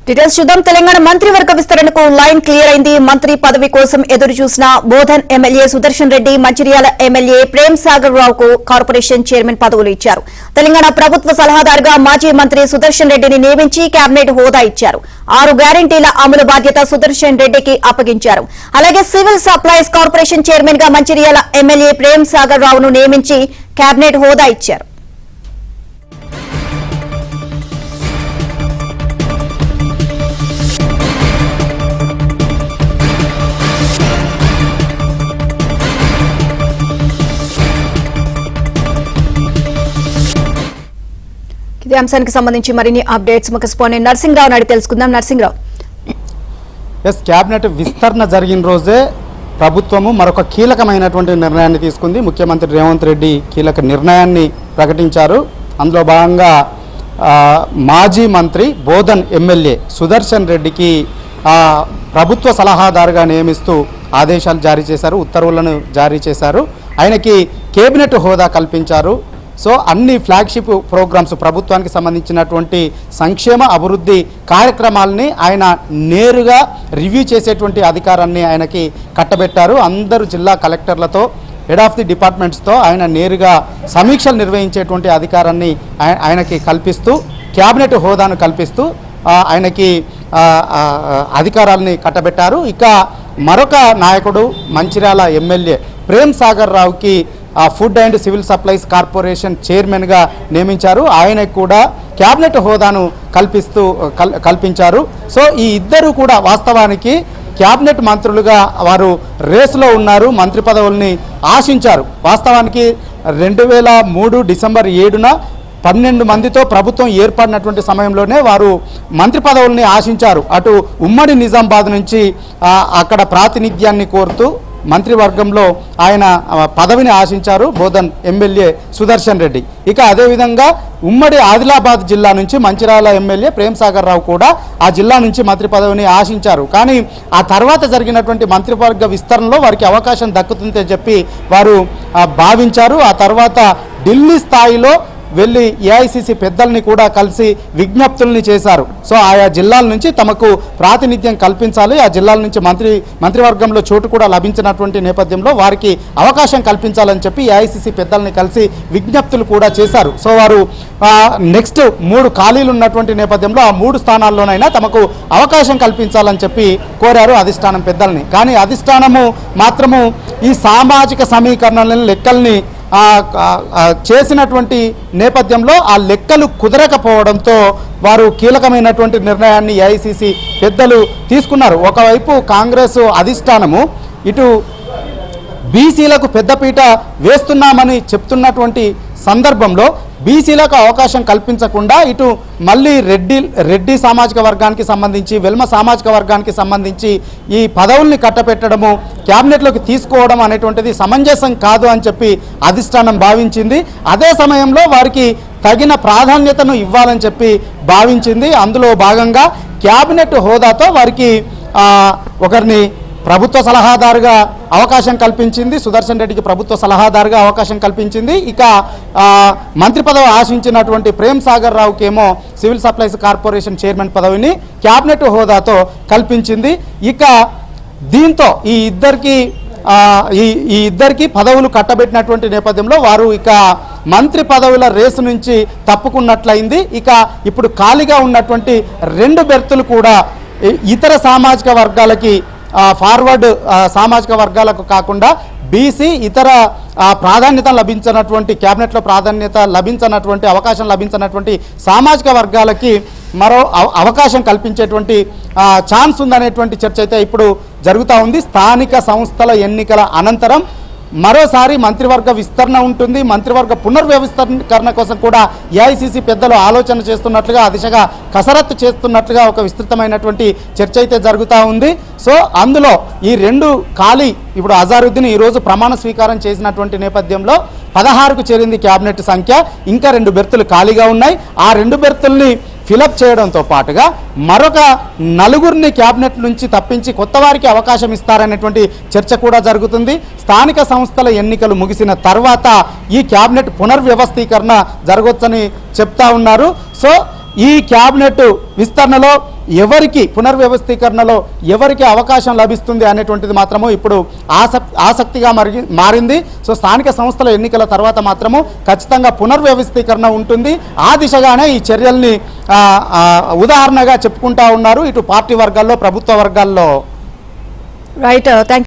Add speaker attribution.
Speaker 1: Details చూద్దాం. తెలంగాణ మంత్రివర్గ విస్తరణకు లైన్ క్లియర్ అయింది. మంత్రి పదవి కోసం ఎదురు చూసిన బోధన్ ఎమ్మెల్యే సుదర్శన్ రెడ్డి, మంచిర్యాల ఎమ్మెల్యే ప్రేమ్ సాగర్ రావుకు కార్పొరేషన్ చైర్మన్ పదవులు ఇచ్చారు. తెలంగాణ ప్రభుత్వ సలహాదారుగా మాజీ మంత్రి సుదర్శన్ రెడ్డిని నియమించి కేబినెట్ హోదా ఇచ్చారు. 6 గ్యారంటీల అమలు బాధ్యత సుదర్శన్ రెడ్డికి అప్పగించారు. అలాగే సివిల్ సప్లైస్ కార్పొరేషన్ చైర్మన్ గా మంచిర్యాల ఎమ్మెల్యే ప్రేమ్ సాగర్ రావును నియమించి కేబినెట్ హోదా ఇచ్చారు. ఇదే అంశానికి సంబంధించి మరిన్ని అప్డేట్స్ మా కరెస్పాండెంట్ నర్సింగ్రావు నాడి తెలుసుకుందాం. నర్సింగ్రావు,
Speaker 2: క్యాబినెట్ విస్తరణ జరిగిన రోజే ప్రభుత్వము మరొక కీలకమైనటువంటి నిర్ణయాన్ని తీసుకుంది. ముఖ్యమంత్రి రేవంత్ రెడ్డి కీలక నిర్ణయాన్ని ప్రకటించారు. అందులో భాగంగా మాజీ మంత్రి బోధన్ ఎమ్మెల్యే సుదర్శన్ రెడ్డికి ప్రభుత్వ సలహాదారుగా నియమిస్తూ ఆదేశాలు జారీ చేశారు, ఉత్తర్వులను జారీ చేశారు. ఆయనకి కేబినెట్ హోదా కల్పించారు. సో అన్ని ఫ్లాగ్షిప్ ప్రోగ్రామ్స్, ప్రభుత్వానికి సంబంధించినటువంటి సంక్షేమ అభివృద్ధి కార్యక్రమాలని ఆయన నేరుగా రివ్యూ చేసేటువంటి అధికారాన్ని ఆయనకి కట్టబెట్టారు. అందరూ జిల్లా కలెక్టర్లతో, హెడ్ ఆఫ్ ది డిపార్ట్మెంట్స్తో ఆయన నేరుగా సమీక్షలు నిర్వహించేటువంటి అధికారాన్ని ఆయనకి కల్పిస్తూ, క్యాబినెట్ హోదాను కల్పిస్తూ ఆయనకి అధికారాలని కట్టబెట్టారు. ఇక మరొక నాయకుడు మంచిర్యాల ఎమ్మెల్యే ప్రేమ్ సాగర్ రావుకి food and civil supplies corporation చైర్మన్గా నియమించారు. ఆయనకు కూడా క్యాబినెట్ హోదాను కల్పించారు. సో ఈ ఇద్దరు కూడా వాస్తవానికి క్యాబినెట్ మంత్రులుగా వారు రేసులో ఉన్నారు, మంత్రి పదవుల్ని ఆశించారు. వాస్తవానికి 2003 డిసెంబర్ 7న 12 మందితో ప్రభుత్వం ఏర్పడినటువంటి సమయంలోనే వారు మంత్రి పదవుల్ని ఆశించారు. అటు ఉమ్మడి నిజామాబాద్ నుంచి అక్కడ ప్రాతినిధ్యాన్ని కోరుతూ మంత్రివర్గంలో ఆయన పదవిని ఆశించారు బోధన్ ఎమ్మెల్యే సుదర్శన్ రెడ్డి. ఇక అదేవిధంగా ఉమ్మడి ఆదిలాబాద్ జిల్లా నుంచి మంచిర్యాల ఎమ్మెల్యే ప్రేమ్ సాగర్ రావు కూడా ఆ జిల్లా నుంచి మంత్రి పదవిని ఆశించారు. కానీ ఆ తర్వాత జరిగినటువంటి మంత్రివర్గ విస్తరణలో వారికి అవకాశం దక్కుతుందని చెప్పి వారు భావించారు. ఆ తర్వాత ఢిల్లీ స్థాయిలో వెళ్ళి ఏఐసిసి పెద్దల్ని కూడా కలిసి విజ్ఞప్తుల్ని చేశారు. సో ఆయా జిల్లాల నుంచి తమకు ప్రాతినిధ్యం కల్పించాలి, ఆ జిల్లాల నుంచి మంత్రివర్గంలో చోటు కూడా లభించినటువంటి నేపథ్యంలో వారికి అవకాశం కల్పించాలని చెప్పి ఏఐసిసి పెద్దల్ని కలిసి విజ్ఞప్తులు కూడా చేశారు. సో వారు నెక్స్ట్ 3 ఖాళీలు ఉన్నటువంటి నేపథ్యంలో ఆ 3 స్థానాల్లోనైనా తమకు అవకాశం కల్పించాలని చెప్పి కోరారు అధిష్టానం పెద్దల్ని. కానీ అధిష్టానము మాత్రము ఈ సామాజిక సమీకరణల లెక్కల్ని చేసినటువంటి నేపథ్యంలో ఆ లెక్కలు కుదరకపోవడంతో వారు కీలకమైనటువంటి నిర్ణయాన్ని ఏఐసిసి పెద్దలు తీసుకున్నారు. ఒకవైపు కాంగ్రెస్ అధిష్టానము ఇటు బీసీలకు పెద్దపీట వేస్తున్నామని చెప్తున్నటువంటి సందర్భంలో బీసీలకు అవకాశం కల్పించకుండా ఇటు మళ్ళీ రెడ్డి సామాజిక వర్గానికి సంబంధించి, వెల్మ సామాజిక వర్గానికి సంబంధించి ఈ పదవుల్ని కట్టపెట్టడము, క్యాబినెట్లోకి తీసుకోవడం అనేటువంటిది సమంజసం కాదు అని చెప్పి అధిష్టానం భావించింది. అదే సమయంలో వారికి తగిన ప్రాధాన్యతను ఇవ్వాలని చెప్పి భావించింది. అందులో భాగంగా క్యాబినెట్ హోదాతో వారికి ఒకరిని ప్రభుత్వ సలహాదారుగా అవకాశం కల్పించింది, సుదర్శన్ రెడ్డికి ప్రభుత్వ సలహాదారుగా అవకాశం కల్పించింది. ఇక మంత్రి పదవి ఆశించినటువంటి ప్రేమ్ సాగర్ రావుకేమో సివిల్ సప్లైస్ కార్పొరేషన్ చైర్మన్ పదవిని క్యాబినెట్ హోదాతో కల్పించింది. ఇక దీంతో ఈ ఇద్దరికి పదవులు కట్టబెట్టినటువంటి నేపథ్యంలో వారు ఇక మంత్రి పదవుల రేసు నుంచి తప్పుకున్నట్లయింది. ఇక ఇప్పుడు ఖాళీగా ఉన్నటువంటి 2 బెర్తులు కూడా ఇతర సామాజిక వర్గాలకి, ఫార్వర్డ్ సామాజిక వర్గాలకు కాకుండా బీసీ ఇతర ప్రాధాన్యత లభించినటువంటి, క్యాబినెట్లో ప్రాధాన్యత లభించినటువంటి, అవకాశం లభించినటువంటి సామాజిక వర్గాలకి మరో అవకాశం కల్పించేటువంటి ఛాన్స్ ఉందనేటువంటి చర్చ అయితే ఇప్పుడు జరుగుతూ ఉంది. స్థానిక సంస్థల ఎన్నికల అనంతరం మరోసారి మంత్రివర్గ విస్తరణ ఉంటుంది. మంత్రివర్గ పునర్వ్యవస్థీకరణ కోసం కూడా ఏఐసిసి పెద్దలు ఆలోచన చేస్తున్నట్లుగా, ఆ దిశగా కసరత్తు చేస్తున్నట్లుగా ఒక విస్తృతమైనటువంటి చర్చ అయితే జరుగుతూ ఉంది. సో అందులో ఈ 2 ఖాళీ, ఇప్పుడు అజారుద్దీన్ ఈరోజు ప్రమాణ స్వీకారం చేసినటువంటి నేపథ్యంలో 16కు చేరింది క్యాబినెట్ సంఖ్య. ఇంకా 2 బెర్తులు ఖాళీగా ఉన్నాయి. ఆ 2 బెర్తుల్ని ఫిలప్ చేయడంతో పాటుగా మరొక 4గురిని క్యాబినెట్ నుంచి తప్పించి కొత్త వారికి అవకాశం ఇస్తారనేటువంటి చర్చ కూడా జరుగుతుంది. స్థానిక సంస్థల ఎన్నికలు ముగిసిన తర్వాత ఈ క్యాబినెట్ పునర్వ్యవస్థీకరణ జరగొచ్చని చెప్తా ఉన్నారు. సో ఈ క్యాబినెట్ విస్తరణలో ఎవరికి పునర్వ్యవస్థీకరణలో ఎవరికి అవకాశం లభిస్తుంది అనేటువంటిది మాత్రము ఇప్పుడు ఆసక్తిగా మారింది. సో స్థానిక సంస్థల ఎన్నికల తర్వాత మాత్రము ఖచ్చితంగా పునర్వ్యవస్థీకరణ ఉంటుంది. ఆ దిశగానే ఈ చర్యల్ని ఉదాహరణగా చెప్పుకుంటా ఉన్నారు ఇటు పార్టీ వర్గాల్లో ప్రభుత్వ వర్గాల్లో.
Speaker 1: Right, thank